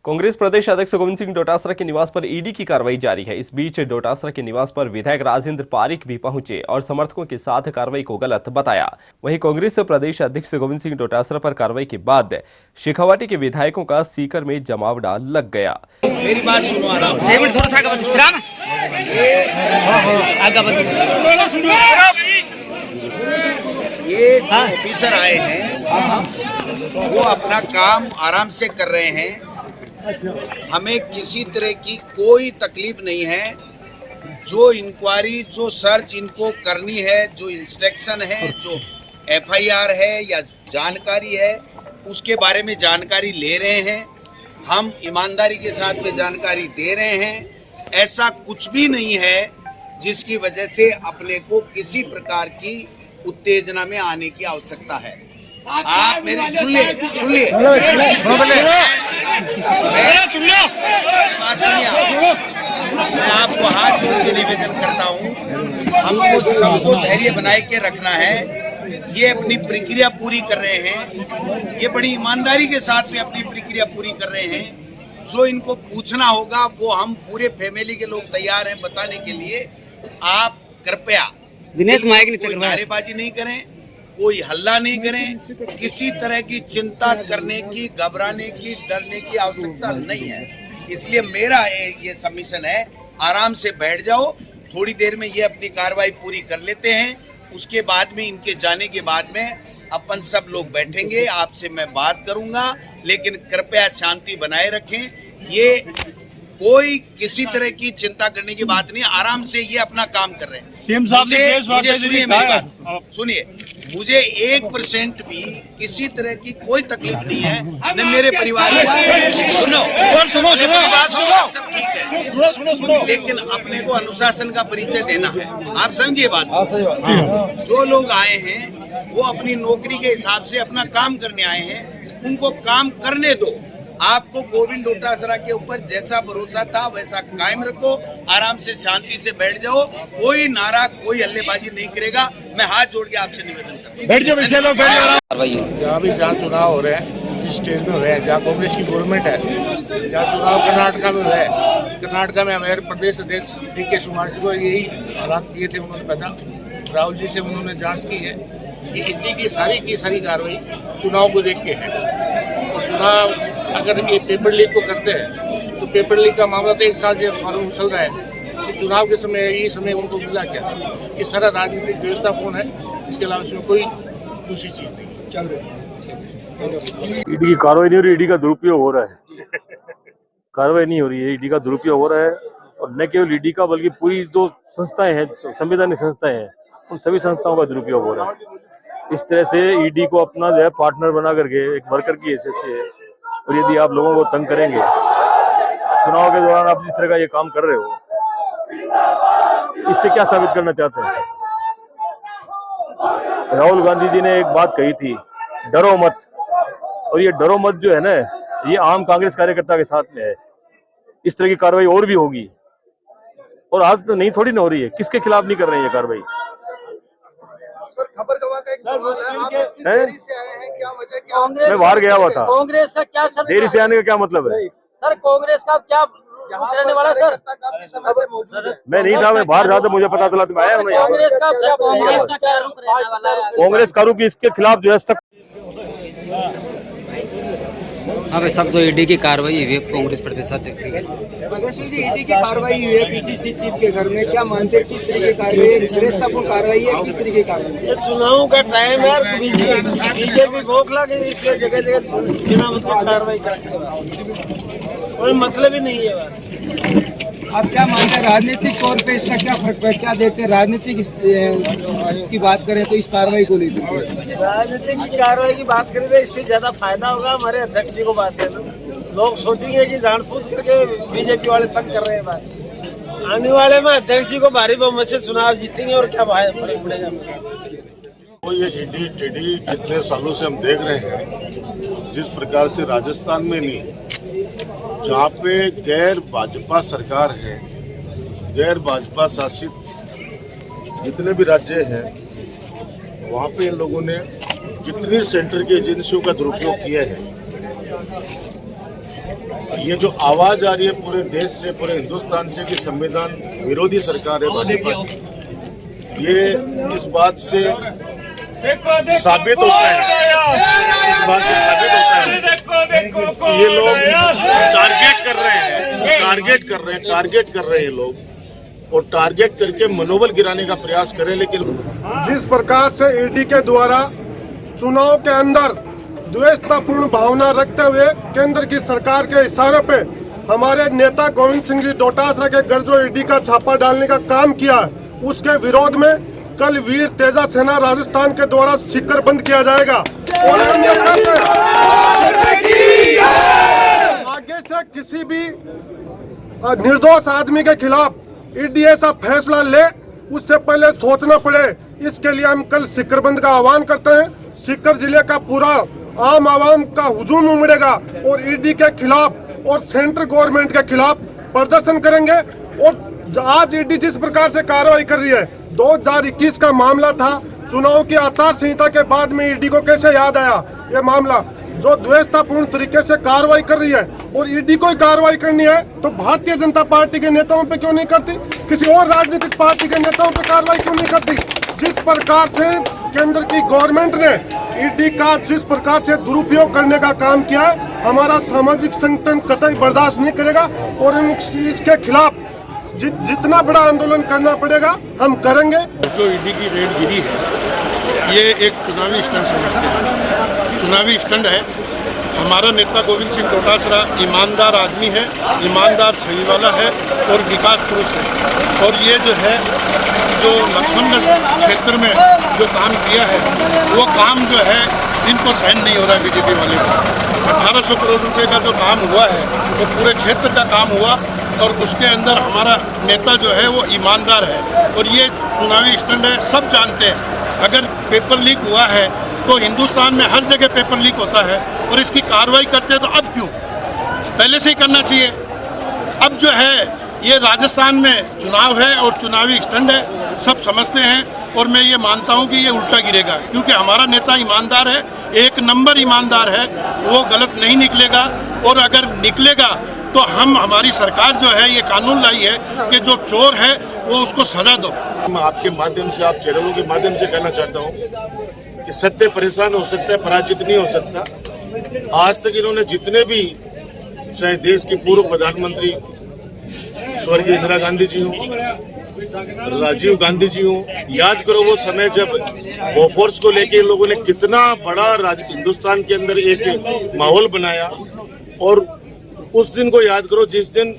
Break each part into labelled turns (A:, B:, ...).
A: कांग्रेस प्रदेश अध्यक्ष गोविंद सिंह डोटासरा के निवास पर ईडी की कार्रवाई जारी है। इस बीच डोटासरा के निवास पर विधायक राजेंद्र पारिक भी पहुंचे और समर्थकों के साथ कार्रवाई को गलत बताया। वहीं कांग्रेस प्रदेश अध्यक्ष गोविंद सिंह डोटासरा पर कार्रवाई के बाद शेखावाटी के विधायकों का सीकर में जमावड़ा लग गया।
B: मेरी बात सुनो आराम से। ये ऑफिसर आए हैं, वो अपना काम आराम से कर रहे हैं। हमें किसी तरह की कोई तकलीफ नहीं है। जो इंक्वायरी, जो सर्च इनको करनी है, जो इंस्ट्रक्शन है, जो एफआईआर है या जानकारी है, उसके बारे में जानकारी ले रहे हैं। हम ईमानदारी के साथ में जानकारी दे रहे हैं। ऐसा कुछ भी नहीं है जिसकी वजह से अपने को किसी प्रकार की उत्तेजना में आने की आवश्यकता है। आप मेरी सुन लिए मैं आपको हाथ जोड़ के निवेदन करता हूँ, हमको सबको धैर्य बनाए के रखना है। ये अपनी प्रक्रिया पूरी कर रहे हैं, ये बड़ी ईमानदारी के साथ में अपनी प्रक्रिया पूरी कर रहे हैं। जो इनको पूछना होगा वो हम पूरे फैमिली के लोग तैयार हैं बताने के लिए। आप कृपया कोई नारेबाजी नहीं करें, कोई हल्ला नहीं करें, किसी तरह की चिंता करने की, घबराने की, डरने की आवश्यकता नहीं है। इसलिए मेरा ये सबमिशन है, आराम से बैठ जाओ। थोड़ी देर में ये अपनी कार्रवाई पूरी कर लेते हैं, उसके बाद में इनके जाने के बाद में अपन सब लोग बैठेंगे, आपसे मैं बात करूंगा। लेकिन कृपया शांति बनाए रखें। ये कोई किसी तरह की चिंता करने की बात नहीं, आराम से ये अपना काम कर रहे हैं।
C: सीएम साहब ने
B: सुनिए मेरी बात, सुनिए। मुझे 1% भी किसी तरह की कोई तकलीफ नहीं है, न मेरे परिवार में। सुनो सब ठीक है, लेकिन अपने को अनुशासन का परिचय देना है। आप समझिए बात। जो लोग आए हैं वो अपनी नौकरी के हिसाब से अपना काम करने आए हैं, उनको काम करने दो। आपको गोविंद डोटासरा के ऊपर जैसा भरोसा था वैसा कायम रखो, आराम से शांति से बैठ जाओ। कोई नारा, कोई हल्लेबाजी नहीं करेगा। मैं हाथ जोड़ के आपसे निवेदन करता हूँ,
C: बैठ जाओ, वैसे लोग बैठ जाओ। जहाँ भी जहाँ चुनाव हो रहे हैं, जिस स्टेट में हो रहे हैं, जहाँ कांग्रेस की गवर्नमेंट है, जहाँ चुनाव कर्नाटका में है, कर्नाटका में हमारे प्रदेश अध्यक्ष DK शिवकुमार जी को यही हालात किए थे। उन्होंने पता राहुल जी से उन्होंने जाँच की है कि ईडी की सारी कार्रवाई चुनाव को देख के है। और चुनाव अगर ये पेपर लीक को करते हैं तो पेपर लीक का मामला तो 1 साल से मालूम चल रहा है कि चुनाव के समय ये समय उनको मिला क्या। ये सारा राजनीतिक व्यवस्था कौन है, इसके अलावा इसमें कोई दूसरी चीज़ नहीं चल रही।
D: ईडी की कार्रवाई नहीं हो रही, ईडी का दुरुपयोग हो रहा है। कार्रवाई नहीं हो रही है, ईडी का दुरुपयोग हो रहा है। और न केवल ईडी का बल्कि पूरी जो संस्थाएं हैं, संवैधानिक संस्थाएं हैं, उन सभी संस्थाओं का दुरुपयोग हो रहा है। इस तरह से ईडी को अपना जो है पार्टनर बना करके एक वर्कर की हैसियत से, और यदि आप लोगों को तंग करेंगे, चुनाव के दौरान आप जिस तरह का ये काम कर रहे हो, इससे क्या साबित करना चाहते हैं? राहुल गांधी जी ने एक बात कही थी, डरो मत। और ये डरो मत जो है ना, ये आम कांग्रेस कार्यकर्ता के साथ में है। इस तरह की कार्रवाई और भी होगी, और आज तो नहीं थोड़ी ना हो रही है। किसके खिलाफ नहीं कर रहे हैं ये कार्रवाई?
E: सर, खबर गवाह का एक सवाल है, आप इतनी देरी से आए हैं, क्या वजह? क्या
D: मैं बाहर गया हुआ था।
E: कांग्रेस का क्या सर,
D: देरी से आने का क्या मतलब है?
E: सर कांग्रेस का क्या रहने वाला सर? काफी समय से मौजूद है।
D: मैं नहीं था, मैं बाहर था तो मुझे पता चला तो मैं आया हूँ।
E: कांग्रेस का क्या रुख रहने वाला है?
D: कांग्रेस का रुख इसके खिलाफ जो है सख्त।
F: हाँ भाई, सब जो ईडी की कार्रवाई हुई है कांग्रेस प्रदेश अध्यक्ष की,
G: ईडी की कार्रवाई हुई है PCC चीफ के घर में, क्या मानते हैं किस तरीके की कार्रवाई, श्रेष्ठपूर्ण कार्रवाई है, किस तरीके की कार्रवाई?
H: ये चुनाव का टाइम है, बीजेपी भोखला के इसलिए जगह जगह बिना मतलब कार्रवाई करती है, कोई मतलब ही नहीं है।
G: आप क्या मानते हैं राजनीतिक तौर पे इसका क्या फर्क है, क्या देखते हैं? राजनीतिक की बात करें तो इस कार्रवाई को लेकर,
H: राजनीतिक की कार्रवाई की बात करें तो इससे ज्यादा फायदा होगा हमारे अध्यक्ष जी को बात करना। लोग सोचेंगे कि जानबूझ करके बीजेपी वाले तंग कर रहे हैं बात। आने वाले में अध्यक्ष जी को भारी बहुमत से चुनाव जीतेंगे और क्या फर्क पड़ेगा।
I: तो ये ईडी टीडी जितने सालों से हम देख रहे हैं, जिस प्रकार से राजस्थान में नहीं, जहाँ पे गैर भाजपा सरकार है, गैर भाजपा शासित जितने भी राज्य हैं, वहाँ पे इन लोगों ने जितनी सेंटर की एजेंसियों का दुरुपयोग किया है, ये जो आवाज आ रही है पूरे देश से, पूरे हिंदुस्तान से कि संविधान विरोधी सरकार है भाजपा की, ये इस बात से साबित होता है, इस बात से साबित होता है कि ये लोग टारगेट कर रहे हैं ये लोग, और टारगेट करके मनोबल गिराने का प्रयास करें। लेकिन
J: जिस प्रकार से ईडी के द्वारा चुनाव के अंदर द्वेषतापूर्ण भावना रखते हुए केंद्र की सरकार के इशारे पे हमारे नेता गोविंद सिंह जी डोटासरा के घर जो ईडी का छापा डालने का काम किया है, उसके विरोध में कल वीर तेजा सेना राजस्थान के द्वारा सीकर बंद किया जाएगा। और हम ये कहते हैं आगे से किसी भी निर्दोष आदमी के खिलाफ ईडी ऐसा फैसला ले उससे पहले सोचना पड़े, इसके लिए हम कल सीकर बंद का आह्वान करते हैं। सीकर जिले का पूरा आम आवाम का हुजूम उमड़ेगा और ईडी के खिलाफ और सेंट्रल गवर्नमेंट के खिलाफ प्रदर्शन करेंगे। और आज ईडी जिस प्रकार से कार्रवाई कर रही है, 2021 का मामला था, चुनाव की आचार संहिता के बाद में ईडी को कैसे याद आया ये मामला, जो द्वेषतापूर्ण तरीके से कार्रवाई कर रही है और ईडी को ही कार्रवाई करनी है तो भारतीय जनता पार्टी के नेताओं पे क्यों नहीं करती, किसी और राजनीतिक पार्टी के नेताओं पे कार्रवाई क्यों नहीं करती। जिस प्रकार से केंद्र की गवर्नमेंट ने ईडी का जिस प्रकार से दुरुपयोग करने का काम किया है, हमारा सामाजिक संगठन कतई बर्दाश्त नहीं करेगा और इसके खिलाफ जितना बड़ा आंदोलन करना पड़ेगा हम करेंगे।
K: जो ईडी की रेड गिरी है ये एक चुनावी स्टंट समझते हैं, चुनावी स्टंट है। हमारा नेता गोविंद सिंह डोटासरा ईमानदार आदमी है, ईमानदार छवि वाला है और विकास पुरुष है। और ये जो है जो लक्ष्मणगढ़ क्षेत्र में जो काम किया है वो काम जो है इनको सहन नहीं हो रहा है बीजेपी वाले को। 1800 करोड़ रुपए का जो काम हुआ है वो पूरे क्षेत्र का काम हुआ और उसके अंदर हमारा नेता जो है वो ईमानदार है और ये चुनावी स्टंट है, सब जानते हैं। अगर पेपर लीक हुआ है तो हिंदुस्तान में हर जगह पेपर लीक होता है और इसकी कार्रवाई करते हैं तो अब क्यों, पहले से ही करना चाहिए। अब जो है ये राजस्थान में चुनाव है और चुनावी स्टंट है, सब समझते हैं और मैं ये मानता हूँ कि ये उल्टा गिरेगा क्योंकि हमारा नेता ईमानदार है, एक नंबर ईमानदार है, वो गलत नहीं निकलेगा। और अगर निकलेगा तो हमारी सरकार जो है ये कानून लाई है कि जो चोर है वो उसको सजा दो।
I: मैं आपके माध्यम से, आप चैनलों के माध्यम से कहना चाहता हूँ कि सत्य परेशान हो सकता है, पराजित नहीं हो सकता। आज तक इन्होंने जितने भी, चाहे देश की पूर्व प्रधानमंत्री स्वर्गीय इंदिरा गांधी जी हो, राजीव गांधी जी हो, याद करो वो समय जब बोफोर्स को लेके लोगों ने कितना बड़ा हिंदुस्तान के अंदर एक माहौल बनाया। और उस दिन को याद करो जिस दिन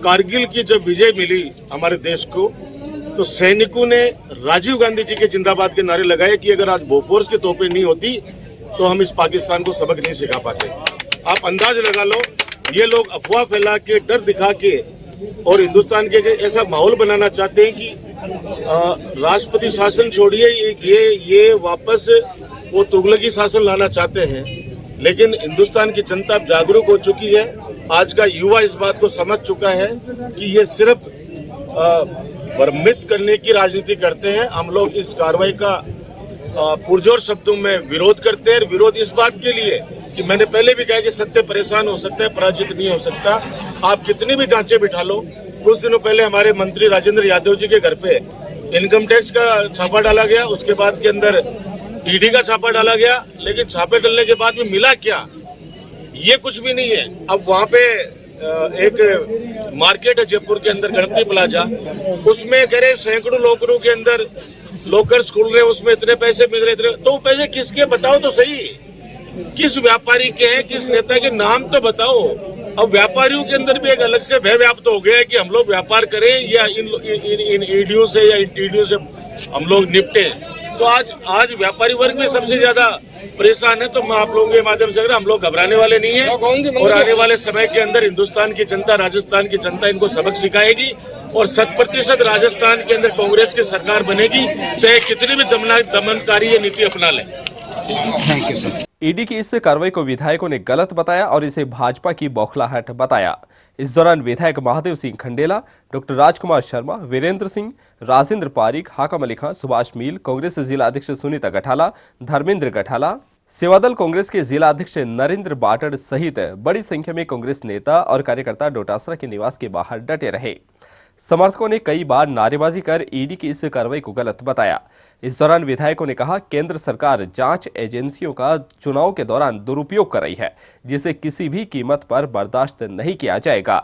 I: कारगिल की जब विजय मिली हमारे देश को, तो सैनिकों ने राजीव गांधी जी के जिंदाबाद के नारे लगाए कि अगर आज बोफोर्स की तोपें नहीं होती तो हम इस पाकिस्तान को सबक नहीं सिखा पाते। आप अंदाज लगा लो, ये लोग अफवाह फैला के, डर दिखा के और हिंदुस्तान के ऐसा माहौल बनाना चाहते हैं कि राष्ट्रपति शासन छोड़िए, ये वापस वो तुगलकी शासन लाना चाहते हैं। लेकिन हिंदुस्तान की जनता अब जागरूक हो चुकी है, आज का युवा इस बात को समझ चुका है कि ये सिर्फ भ्रमित करने की राजनीति करते हैं। हम लोग इस कार्रवाई का पुरजोर शब्दों में विरोध करते हैं। विरोध इस बात के लिए कि मैंने पहले भी कहा कि सत्य परेशान हो सकता है, पराजित नहीं हो सकता। आप कितनी भी जांचें बिठा लो। कुछ दिनों पहले हमारे मंत्री राजेंद्र यादव जी के घर पे इनकम टैक्स का छापा डाला गया, उसके बाद के अंदर ईडी का छापा डाला गया, लेकिन छापे डालने के बाद में मिला क्या, ये कुछ भी नहीं है। अब वहाँ पे एक मार्केट है जयपुर के अंदर, गणपति प्लाजा, उसमें कह रहे सैकड़ों लॉकरों के अंदर लॉकर्स खुल रहे, उसमें इतने पैसे मिल रहे, तो वो पैसे किसके बताओ तो सही, किस व्यापारी के हैं, किस नेता के नाम तो बताओ। अब व्यापारियों के अंदर भी एक अलग से भय व्याप्त हो गया है कि हम लोग व्यापार करें या इन ईडियो से या इन टीडियो से हम लोग निपटे। तो आज व्यापारी वर्ग भी सबसे ज्यादा परेशान है। तो मैं आप लोगों के माध्यम से, अगर हम लोग घबराने वाले नहीं है और आने वाले समय के अंदर हिंदुस्तान की जनता, राजस्थान की जनता इनको सबक सिखाएगी और 100% राजस्थान के अंदर कांग्रेस की सरकार बनेगी, चाहे कितनी भी दमनकारी ये नीति अपना ले।
G: Thank you sir.
A: ईडी की इस कार्रवाई को विधायकों ने गलत बताया और इसे भाजपा की बौखलाहट बताया। इस दौरान विधायक महादेव सिंह खंडेला, डॉक्टर राजकुमार शर्मा, वीरेंद्र सिंह, राजेंद्र पारिक, हाकम अली खां, सुभाष मील, कांग्रेस जिला अध्यक्ष सुनीता गठाला, धर्मेंद्र गठाला, सेवादल कांग्रेस के जिला अध्यक्ष नरेंद्र बाटड़ सहित बड़ी संख्या में कांग्रेस नेता और कार्यकर्ता डोटासरा के निवास के बाहर डटे रहे। समर्थकों ने कई बार नारेबाजी कर ईडी की इस कार्रवाई को गलत बताया। इस दौरान विधायकों ने कहा, केंद्र सरकार जांच एजेंसियों का चुनाव के दौरान दुरुपयोग कर रही है, जिसे किसी भी कीमत पर बर्दाश्त नहीं किया जाएगा।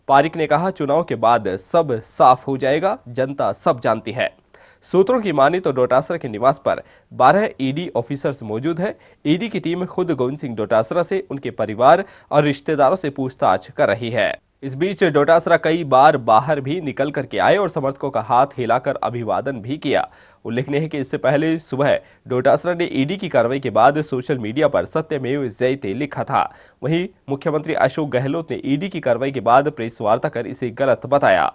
A: पारिक ने कहा, चुनाव के बाद सब साफ हो जाएगा, जनता सब जानती है। सूत्रों की माने तो डोटासरा के निवास पर 12 ईडी ऑफिसर्स मौजूद है। ईडी की टीम खुद गोविंद सिंह डोटासरा से उनके परिवार और रिश्तेदारों से पूछताछ कर रही है। इस बीच डोटासरा कई बार बाहर भी निकल करके आए और समर्थकों का हाथ हिलाकर अभिवादन भी किया। उल्लेखनीय है कि इससे पहले सुबह डोटासरा ने ईडी की कार्रवाई के बाद सोशल मीडिया पर सत्यमेव जयते लिखा था। वहीं मुख्यमंत्री अशोक गहलोत ने ईडी की कार्रवाई के बाद प्रेस वार्ता कर इसे गलत बताया।